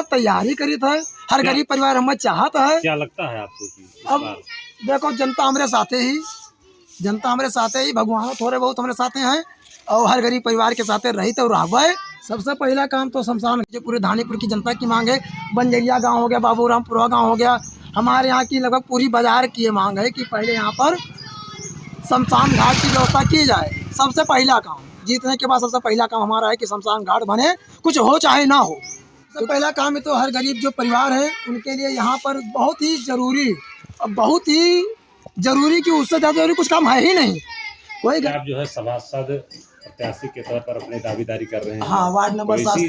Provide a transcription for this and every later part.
तैयारी करी था। हर गरीब परिवार हमें चाहत है। क्या लगता है आपको कि इस अब बार? देखो जनता हमारे साथे ही, जनता हमारे साथे ही, भगवान थोड़े बहुत हमारे साथे हैं और हर गरीब परिवार के साथे रही तो रहवे। सबसे पहला काम तो शमशान, जो पूरे धानीपुर की जनता की मांग है। बंजरिया गांव हो गया, बाबूरामपुरा गांव हो गया, हमारे यहाँ की लगभग पूरी बाजार की ये मांग है कि पहले यहाँ पर शमशान घाट की व्यवस्था की जाए। सबसे पहला काम जीतने के बाद सबसे पहला काम हमारा है कि शमशान घाट बने, कुछ हो चाहे ना हो। सबसे पहला काम है तो हर गरीब जो परिवार है उनके लिए यहाँ पर बहुत ही जरूरी, बहुत ही जरूरी कि उससे ज़्यादा जरूरी कुछ काम है ही नहीं। कोई आप जो है सभासद प्रत्याशी के तौर पर अपने दावेदारी कर रहे हैं। हाँ, वार्ड नंबर 7 इसी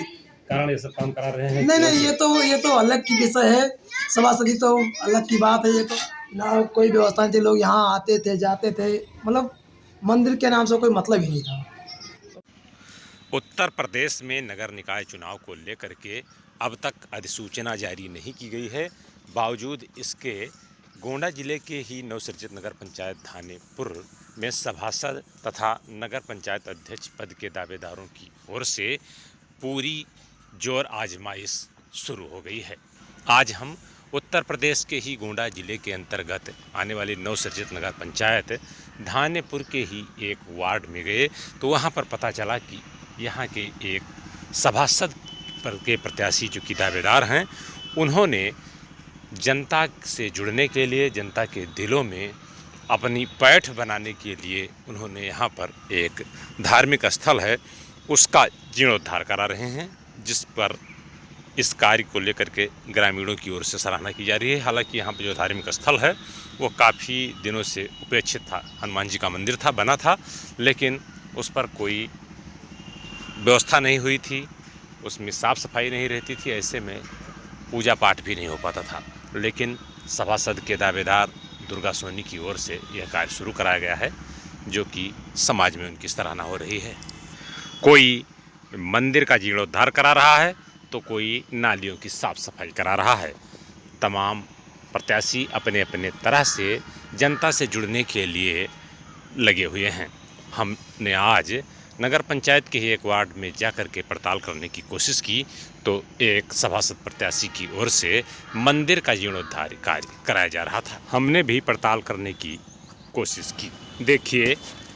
कारण ये सब काम करा रहे हैं। नहीं, ये तो अलग की विषय है। सभासदी तो अलग की बात है। ये तो ना कोई व्यवस्था नहीं थी, लोग यहाँ आते थे जाते थे, मतलब मंदिर के नाम से कोई मतलब ही नहीं था। उत्तर प्रदेश में नगर निकाय चुनाव को लेकर के अब तक अधिसूचना जारी नहीं की गई है। बावजूद इसके गोंडा जिले के ही नवसृजित नगर पंचायत धानेपुर में सभासद तथा नगर पंचायत अध्यक्ष पद के दावेदारों की ओर से पूरी जोर आजमाइश शुरू हो गई है। आज हम उत्तर प्रदेश के ही गोंडा जिले के अंतर्गत आने वाली नवसृजित नगर पंचायत धानेपुर के ही एक वार्ड में गए तो वहां पर पता चला कि यहाँ के एक सभासद पर के प्रत्याशी जो कि दावेदार हैं, उन्होंने जनता से जुड़ने के लिए, जनता के दिलों में अपनी पैठ बनाने के लिए उन्होंने यहाँ पर एक धार्मिक स्थल है उसका जीर्णोद्धार करा रहे हैं, जिस पर इस कार्य को लेकर के ग्रामीणों की ओर से सराहना की जा रही है। हालांकि यहाँ पर जो धार्मिक स्थल है वो काफ़ी दिनों से उपेक्षित था। हनुमान जी का मंदिर था, बना था, लेकिन उस पर कोई व्यवस्था नहीं हुई थी, उसमें साफ़ सफाई नहीं रहती थी, ऐसे में पूजा पाठ भी नहीं हो पाता था। लेकिन सभासद के दावेदार दुर्गा सोनी की ओर से यह कार्य शुरू कराया गया है, जो कि समाज में उनकी सराहना हो रही है। कोई मंदिर का जीर्णोद्धार करा रहा है तो कोई नालियों की साफ़ सफाई करा रहा है। तमाम प्रत्याशी अपने अपने तरह से जनता से जुड़ने के लिए लगे हुए हैं। हमने आज नगर पंचायत के ही एक वार्ड में जाकर के पड़ताल करने की कोशिश की तो एक सभासद प्रत्याशी की ओर से मंदिर का जीर्णोद्धार कार्य कराया जा रहा था। हमने भी पड़ताल करने की कोशिश की। देखिए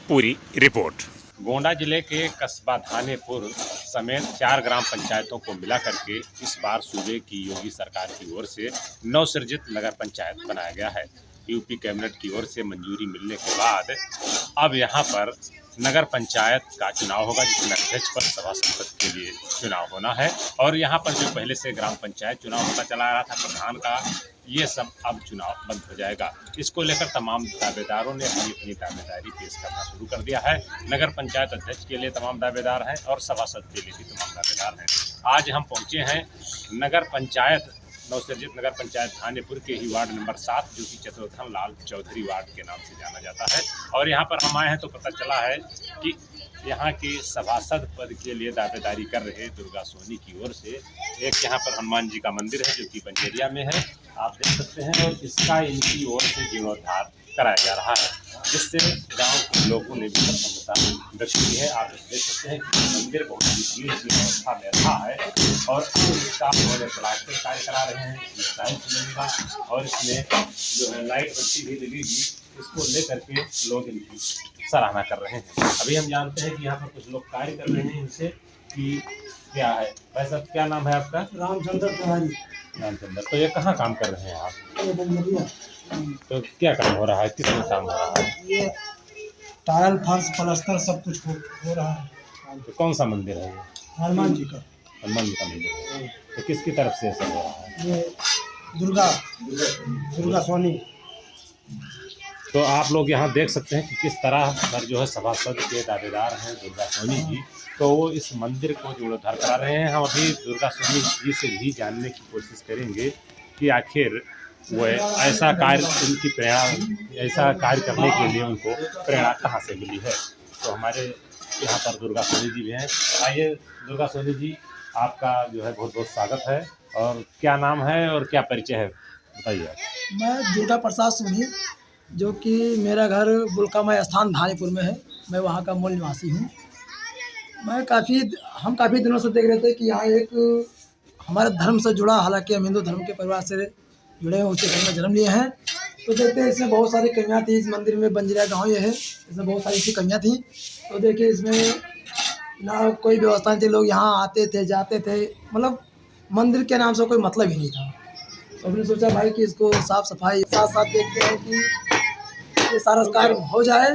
पूरी रिपोर्ट। गोंडा जिले के कस्बा धानेपुर समेत 4 ग्राम पंचायतों को मिला करके इस बार सूबे की योगी सरकार की ओर से नवसृजित नगर पंचायत बनाया गया है। यूपी कैबिनेट की ओर से मंजूरी मिलने के बाद अब यहाँ पर नगर पंचायत का चुनाव होगा, जिसमें अध्यक्ष पद, सभासद पद के लिए चुनाव होना है। और यहाँ पर जो पहले से ग्राम पंचायत चुनाव होता चला आ रहा था प्रधान का, ये सब अब चुनाव बंद हो जाएगा। इसको लेकर तमाम दावेदारों ने अपनी अपनी दावेदारी पेश करना शुरू कर दिया है। नगर पंचायत अध्यक्ष के लिए तमाम दावेदार हैं और सभासद के लिए भी तमाम दावेदार हैं। आज हम पहुँचे हैं नगर पंचायत नवसृजित नगर पंचायत धानेपुर के ही वार्ड नंबर 7, जो कि चतुर्थन लाल चौधरी वार्ड के नाम से जाना जाता है। और यहाँ पर हम आए हैं तो पता चला है कि यहाँ के सभासद पद के लिए दावेदारी कर रहे दुर्गा सोनी की ओर से एक यहाँ पर हनुमान जी का मंदिर है, जो कि बंजेरिया में है, आप देख सकते हैं। और इसका इनकी ओर से जीर्णोद्धार कराया जा रहा है, जिससे गांव के लोगों ने भी प्रसन्नता व्यक्त की है। आप देख सकते हैं कि मंदिर बहुत ही भीड़ की व्यवस्था में रहा है और इसका प्लास्टर कार्य करा रहे हैं, टाइल्स लगेगा और इसमें जो है लाइट बत्ती भी लगेगी। इसको लेकर के लोग इनकी सराहना कर रहे हैं। अभी हम जानते हैं कि यहाँ पर कुछ लोग कार्य कर रहे हैं इनसे कि क्या है। भाई साहब, क्या नाम है आपका? रामचंद्र तिवारी। रामचंद्र, तो ये कहाँ काम कर रहे हैं आप? ये बंजरिया। तो क्या काम हो रहा है, किस में काम हो रहा है? ये टाइल, फर्श, प्लास्टर सब कुछ हो रहा है। तो कौन सा मंदिर है ये? हनुमान जी का। हनुमान जी का मंदिर है। तो किसकी तरफ से सब हो रहा है? ये दुर्गा सोनी। तो आप लोग यहाँ देख सकते हैं कि किस तरह पर जो है सभासद के दावेदार हैं दुर्गा सोनी जी, तो वो इस मंदिर को जीर्णोद्धार करा रहे हैं। हम अभी दुर्गा सोनी जी से भी जानने की कोशिश करेंगे कि आखिर वो ऐसा कार्य, उनकी प्रेरणा, ऐसा कार्य करने के लिए उनको प्रेरणा कहाँ से मिली है। तो हमारे यहाँ पर दुर्गा सोनी जी भी हैं। आइए दुर्गा सोनी जी, आपका जो है बहुत बहुत स्वागत है। और क्या नाम है और क्या परिचय है, बताइए। मैं दुर्गा प्रसाद सोनी, जो कि मेरा घर बुलकामय स्थान धानीपुर में है, मैं वहाँ का मूल निवासी हूँ। हम काफ़ी दिनों से देख रहे थे कि यहाँ एक हमारे धर्म से जुड़ा, हालांकि हम हिंदू धर्म के परिवार से जुड़े हैं, उसी घर में जन्म लिए हैं। तो देखते हैं इसमें बहुत सारी कमियाँ थी। इस मंदिर में बंजरिया गाँव ये है, इसमें बहुत सारी ऐसी कमियाँ थी। तो देखिए इसमें ना कोई व्यवस्था नहीं थी, लोग यहाँ आते थे जाते थे, मतलब मंदिर के नाम से कोई मतलब ही नहीं था। तो हमने सोचा भाई कि इसको साफ सफाई साथ साथ देखते हैं कि ये सारा कार्य हो जाए।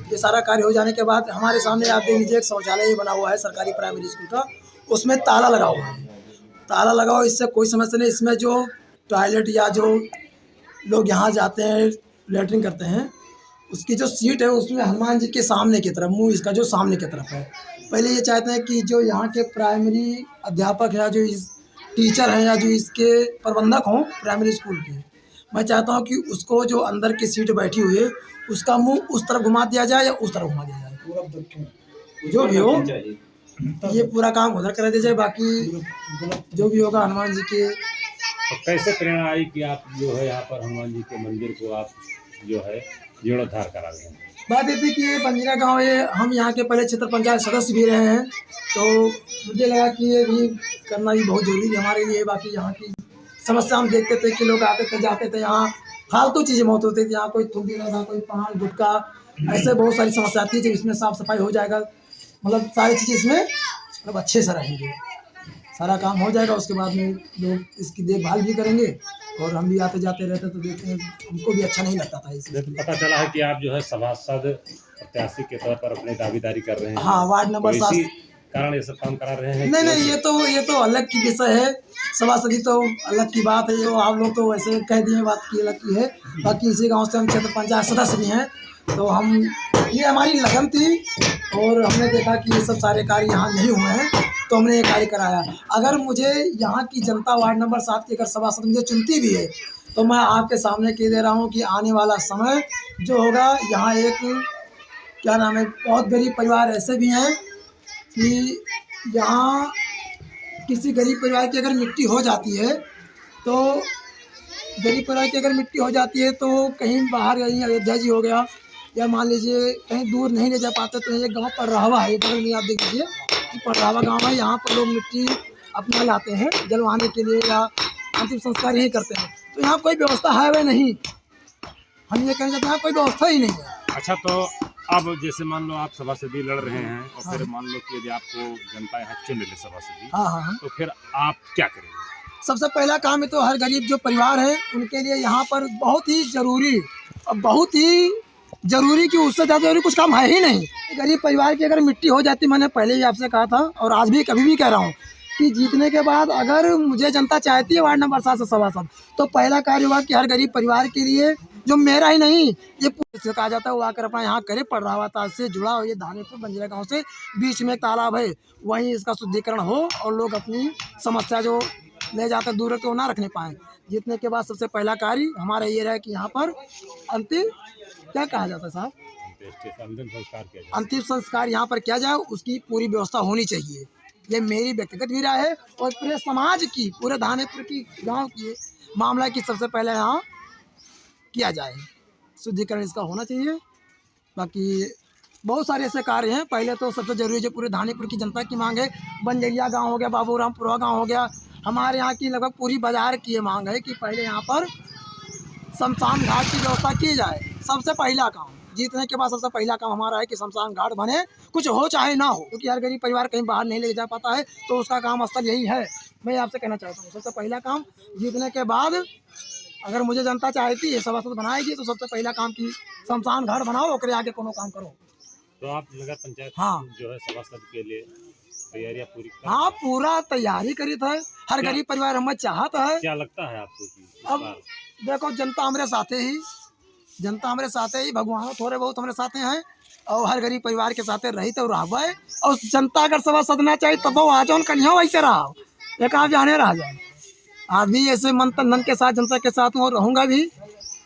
ये सारा कार्य हो जाने के बाद हमारे सामने आप देख लीजिए एक शौचालय बना हुआ है सरकारी प्राइमरी स्कूल का, उसमें ताला लगा हुआ है। ताला लगाओ, इससे कोई समस्या नहीं। इसमें जो टॉयलेट या जो लोग यहाँ जाते हैं लेटरिन करते हैं, उसकी जो सीट है उसमें हनुमान जी के सामने की तरफ, मुंह इसका जो सामने की तरफ है। पहले ये चाहते हैं कि जो यहाँ के प्राइमरी अध्यापक या जो इस टीचर हैं या जो इसके प्रबंधक हों प्राइमरी स्कूल के, मैं चाहता हूँ कि उसको जो अंदर की सीट बैठी हुई है उसका मुंह उस तरफ घुमा दिया जाए या उस तरफ घुमा दिया जाए, पूरा दक्षिण जो भी हो, ये पूरा काम उधर करा दिया जाए। बाकी जो भी होगा हनुमान जी के। तो कैसे प्रेरणा आई कि आप जो है यहाँ पर हनुमान जी के मंदिर को आप जो है जीर्णोद्धार करा रहे हैं? बात ये थी कि ये बंजरा गाँव है, हम यहाँ के पहले क्षेत्र पंचायत सदस्य भी रहे हैं, तो मुझे लगा कि ये भी करना भी बहुत जरूरी है हमारे लिए। बाकी यहाँ की समस्या हम देखते थे कि लोग आते थे जाते थे, यहाँ फालतू चीज़ें बहुत होती थी, यहाँ कोई थूक देना था, कोई पान गुटखा, ऐसे बहुत सारी समस्या आती थी। इसमें साफ सफाई हो जाएगा, मतलब सारी चीज़ें इसमें मतलब अच्छे से रहेंगे, सारा काम हो जाएगा। उसके बाद में लोग इसकी देखभाल भी करेंगे और हम भी आते जाते रहते तो देखते हैं, हमको भी अच्छा नहीं लगता था इसलिए। पता चला है कि आप जो है सभासद प्रत्याशी के तौर पर अपने दावेदारी कर रहे हैं। हाँ, वार्ड नंबर 7 कारण ये सब काम करा रहे हैं? नहीं, ये तो अलग की विषय है, सभासदी तो अलग की बात है। ये आप लोग तो वैसे कह दिए, बात की अलग की है। बाकी इसी गांव से हम क्षेत्र पंचायत सदस्य भी हैं, तो हम ये हमारी लगन थी और हमने देखा कि ये सब सारे कार्य यहाँ नहीं हुए हैं, तो हमने ये कार्य कराया। अगर मुझे यहाँ की जनता वार्ड नंबर 7 की अगर सभासद मुझे चुनती भी है, तो मैं आपके सामने कह दे रहा हूँ कि आने वाला समय जो होगा, यहाँ एक क्या नाम है, बहुत गरीब परिवार ऐसे भी हैं कि यहाँ किसी गरीब परिवार की अगर मिट्टी हो जाती है, तो गरीब परिवार की अगर मिट्टी हो जाती है तो कहीं बाहर, कहीं अयोध्या जी हो गया, या मान लीजिए कहीं दूर नहीं ले जा पाते, तो एक गांव पररावा है, बगल में आप देख लीजिए कि पररावा गांव है, यहाँ पर लोग मिट्टी अपना लाते हैं जलवाने के लिए या अंतिम संस्कार यही करते हैं। तो यहाँ कोई व्यवस्था है वह नहीं, हम ये कहना चाहते हैं कोई व्यवस्था ही नहीं है। अच्छा, तो अब जैसे मान लो आप सभासदी लड़ रहे हैं और फिर मान लो कि यदि आपको जनता यहाँ चुन ले सभासदी, हाँ, तो फिर आप क्या करेंगे? सबसे पहला काम है तो हर गरीब जो परिवार है उनके लिए यहाँ पर बहुत ही ज़रूरी और बहुत ही ज़रूरी कि उससे ज़्यादा जरूरी कुछ काम है ही नहीं। गरीब परिवार की अगर मिट्टी हो जाती, मैंने पहले भी आपसे कहा था और आज भी कभी भी कह रहा हूँ कि जीतने के बाद अगर मुझे जनता चाहती है वार्ड नंबर 7 से सभासद, तो पहला कार्य होगा कि हर गरीब परिवार के लिए, जो मेरा ही नहीं ये पूरे कहा जाता है, वो आकर अपना यहाँ करे। पड़रावा ताल से जुड़ा हो, ये धानेपुर बंजरा गाँव से बीच में एक तालाब है, वहीं इसका शुद्धिकरण हो और लोग अपनी समस्या जो ले जाकर दूर रखते वो ना रखने पाएँ। जीतने के बाद सबसे पहला कार्य हमारा ये रहा कि यहाँ पर अंतिम क्या कहा जाता है साहब, अंतिम संस्कार यहाँ पर किया जाए, उसकी पूरी व्यवस्था होनी चाहिए। ये मेरी व्यक्तिगत भी राय है और पूरे समाज की, पूरे धानेपुर की गांव की मामला की सबसे पहले यहाँ किया जाए, शुद्धिकरण इसका होना चाहिए। बाकी बहुत सारे ऐसे कार्य हैं। पहले तो सबसे जरूरी जो पूरे धानेपुर की जनता की मांग है, बंजरिया गांव हो गया, बाबूरामपुरा गांव हो गया, हमारे यहाँ की लगभग पूरी बाजार की ये मांग है कि पहले यहाँ पर शमशान घाट की व्यवस्था की जाए। सबसे पहला काम, जीतने के बाद सबसे पहला काम हमारा है कि शमशान घाट बने, कुछ हो चाहे ना हो, क्योंकि हर गरीब परिवार कहीं बाहर नहीं ले जा पाता है, तो उसका काम स्थल यही है। मैं आपसे कहना चाहता हूँ सबसे पहला काम, जीतने के बाद अगर मुझे जनता चाहती है सभासद बनाएगी, तो सबसे पहला काम की शमशान घाट बनाओ, ओकरे आगे कोनो काम करो। तो आप नगर पंचायत जो है सभासद के लिए तैयारियां पूरी कर? हाँ, पूरा तैयारी करी था। हर गरीब परिवार हमें चाहता है। क्या लगता है आपको कि अब देखो, जनता हमारे साथे ही, जनता हमारे साथे ही, भगवान थोड़े बहुत हमारे साथे हैं और हर गरीब परिवार के साथे रही तो रहा है। और जनता अगर सभासद ना चाहिए तब वो आ जाओ, कन्या वैसे रहा, एक आप जाने रह जाए। आदमी ऐसे मन तन धन के साथ जनता के साथ हूँ और रहूँगा भी,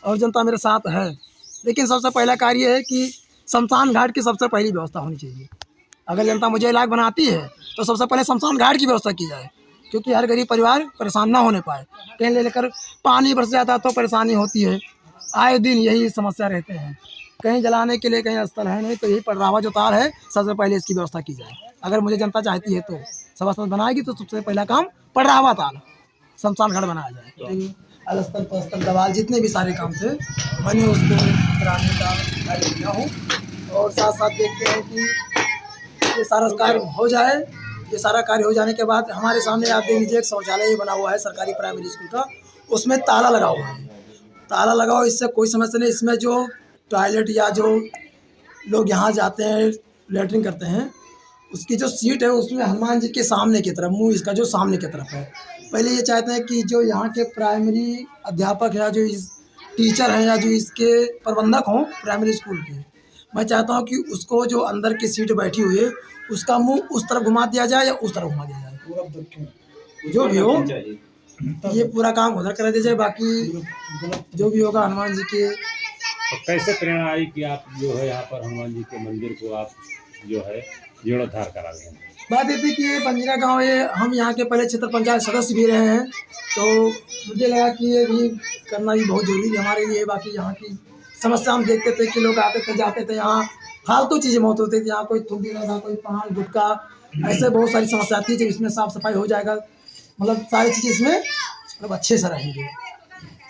और जनता मेरे साथ है। लेकिन सबसे पहला कार्य है कि शमशान घाट की सबसे पहली व्यवस्था होनी चाहिए। अगर जनता मुझे लायक बनाती है तो सबसे पहले शमशान घाट की व्यवस्था की जाए, क्योंकि हर गरीब परिवार परेशान ना होने पाए। कहीं ले लेकर पानी बरस जाता तो परेशानी होती है, आए दिन यही समस्या रहते हैं। कहीं जलाने के लिए कहीं स्थल है नहीं, तो यही पड़रावा जो तार है सबसे पहले इसकी व्यवस्था की जाए। अगर मुझे जनता चाहती है तो सभा समिति बनाएगी तो सबसे पहला काम पड़रावा तार शमशान घाट बनाया जाए। अलस्थल पस्थल दवाल जितने भी सारे काम थे मैंने उसको कराने का कार्य किया हूँ। और साथ साथ देखते हैं कि ये सारा कार्य हो जाए। ये सारा कार्य हो जाने के बाद हमारे सामने आप देख लीजिए एक शौचालय बना हुआ है सरकारी प्राइमरी स्कूल का, उसमें ताला लगा हुआ है। ताला लगाओ, इससे कोई समस्या नहीं। इसमें जो टॉयलेट या जो लोग यहाँ जाते हैं लेटरिन करते हैं, उसकी जो सीट है उसमें हनुमान जी के सामने की तरफ, मुंह इसका जो सामने की तरफ है। पहले ये चाहते हैं कि जो यहाँ के प्राइमरी अध्यापक या जो इस टीचर हैं या जो इसके प्रबंधक हों प्राइमरी स्कूल के, मैं चाहता हूँ कि उसको जो अंदर की सीट बैठी हुई है उसका मुंह उस तरफ घुमा दिया जाए या उस तरफ घुमा दिया जाए, पूरा दक्षिण जो भी हो ये पूरा काम उधर करा दिया जाए। बाकी जो भी होगा हनुमान जी के। तो कैसे प्रेरणा आई कि आप जो है यहाँ पर हनुमान जी के मंदिर को आप जो है जीर्णोद्धार करा रहे हैं? बात ये थी कि ये बंजीरा गांव है, हम यहाँ के पहले क्षेत्र पंचायत सदस्य भी रहे हैं, तो मुझे लगा कि ये भी करना भी बहुत जरूरी है हमारे लिए। बाकी यहाँ की समस्या हम देखते थे कि लोग आते थे जाते थे, यहाँ फालतू चीज़ें बहुत होती थी। यहाँ कोई थूक रहा था, कोई पान गुटखा, ऐसे बहुत सारी समस्या थी। जब इसमें साफ सफाई हो जाएगा, मतलब सारी चीज़ें इसमें मतलब अच्छे से रहेंगे,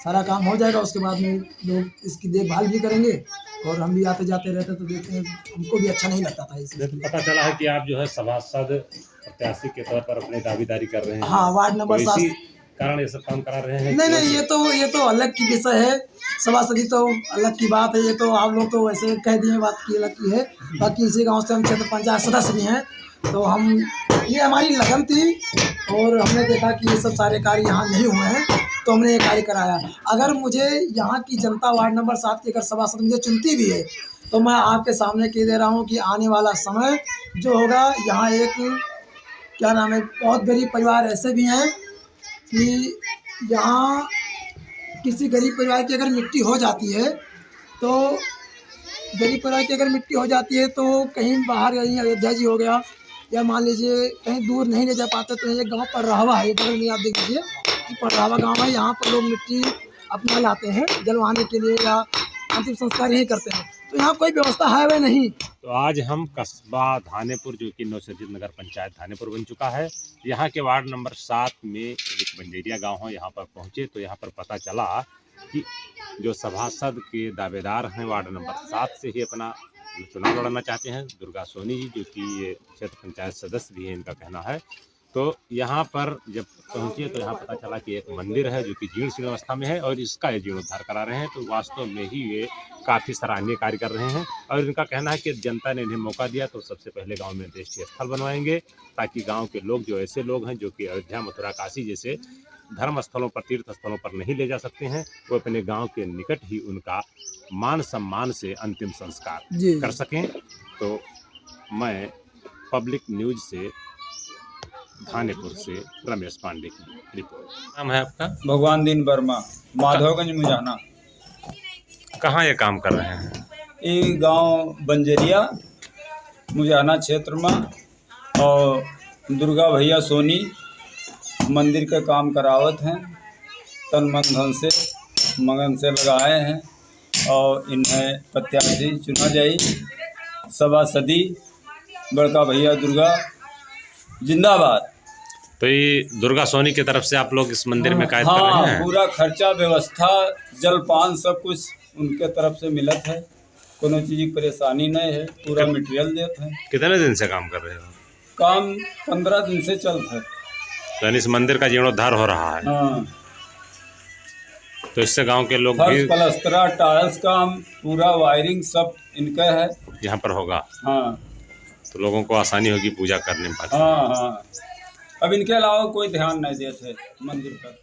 सारा काम हो जाएगा, उसके बाद में लोग इसकी देखभाल भी करेंगे। और हम भी आते जाते रहते तो देखते हैं, हमको भी अच्छा नहीं लगता था इसलिए। पता चला है कि आप जो है सभासद प्रत्याशी के तौर पर अपने दावेदारी कर रहे हैं। हाँ, वार्ड नंबर 7 कारण ये सब काम करा रहे हैं? नहीं, ये तो अलग की विषय है। सभासदी तो अलग की बात है। ये तो आप लोग तो वैसे कह दिए, बात की अलग की है। बाकी इसी गांव से हम क्षेत्र पंचायत सदस्य भी हैं, तो हम ये हमारी लगन थी और हमने देखा कि ये सब सारे कार्य यहाँ नहीं हुए हैं, तो हमने ये कार्य कराया। अगर मुझे यहाँ की जनता वार्ड नंबर 7 की अगर सभासद मुझे चुनती भी है, तो मैं आपके सामने कह दे रहा हूँ कि आने वाला समय जो होगा, यहाँ एक क्या नाम है, बहुत गरीब परिवार ऐसे भी हैं कि यहाँ किसी गरीब परिवार की अगर मिट्टी हो जाती है, तो गरीब परिवार की अगर मिट्टी हो जाती है तो कहीं बाहर, कहीं अयोध्या जी हो गया या मान लीजिए कहीं दूर नहीं ले जा पाते, तो ये गांव पड़रावा है, बगल में आप देख लीजिए कि पड़रावा गांव है। यहाँ पर लोग मिट्टी अपना लाते हैं जलवाने के लिए या अंतिम संस्कार यही करते हैं, तो यहाँ कोई व्यवस्था है वह नहीं। तो आज हम कस्बा धानेपुर, जो कि नवसर्जित नगर पंचायत धानेपुर बन चुका है, यहाँ के वार्ड नंबर 7 में एक बंजेरिया गांव है, यहाँ पर पहुँचे तो यहाँ पर पता चला कि जो सभासद के दावेदार हैं वार्ड नंबर 7 से ही अपना चुनाव लड़ना चाहते हैं, दुर्गा सोनी जी, जो कि ये क्षेत्र पंचायत सदस्य भी है, इनका कहना है। तो यहाँ पर जब पहुँचे तो यहाँ पता चला कि एक मंदिर है जो कि जीर्ण शीर्ण अवस्था में है और इसका ये जीर्णोद्धार करा रहे हैं। तो वास्तव में ही ये काफ़ी सराहनीय कार्य कर रहे हैं और इनका कहना है कि जनता ने इन्हें मौका दिया तो सबसे पहले गांव में दृष्टि स्थल बनवाएंगे, ताकि गांव के लोग, जो ऐसे लोग हैं जो कि अयोध्या, मथुरा, काशी जैसे धर्म स्थलों पर, तीर्थ स्थलों पर नहीं ले जा सकते हैं, वो अपने गाँव के निकट ही उनका मान सम्मान से अंतिम संस्कार कर सकें। तो मैं पब्लिक न्यूज से धानेपुर से रमेश पांडे की रिपोर्ट। नाम है आपका? भगवान दीन वर्मा, माधवगंज मुजाना। कहाँ ये काम कर रहे हैं? ये गांव बंजरिया मुजाना क्षेत्र में, और दुर्गा भैया सोनी मंदिर का काम करावत हैं, तन मन धन से मगन से लगाए हैं और इन्हें प्रत्याशी चुना जाए। सभासदी बड़का भैया दुर्गा जिंदाबाद। तो ये दुर्गा सोनी की तरफ से आप लोग इस मंदिर में कायद कर रहे हैं? पूरा खर्चा व्यवस्था जलपान सब कुछ उनके तरफ से मिलत है, कोनो चीज़ की परेशानी नहीं है, पूरा मटेरियल देते हैं। कितने दिन से काम कर रहे हो? काम 15 दिन से चलता है। तो यानी इस मंदिर का जीर्णोद्धार हो रहा है। हाँ, तो इससे गांव के लोग फर्श भी पलस्तरा टाइल्स काम पूरा वायरिंग सब इनका है यहाँ पर होगा। हाँ तो लोगों को आसानी होगी पूजा करने में। हाँ हाँ, अब इनके अलावा कोई ध्यान नहीं देते मंदिर पर।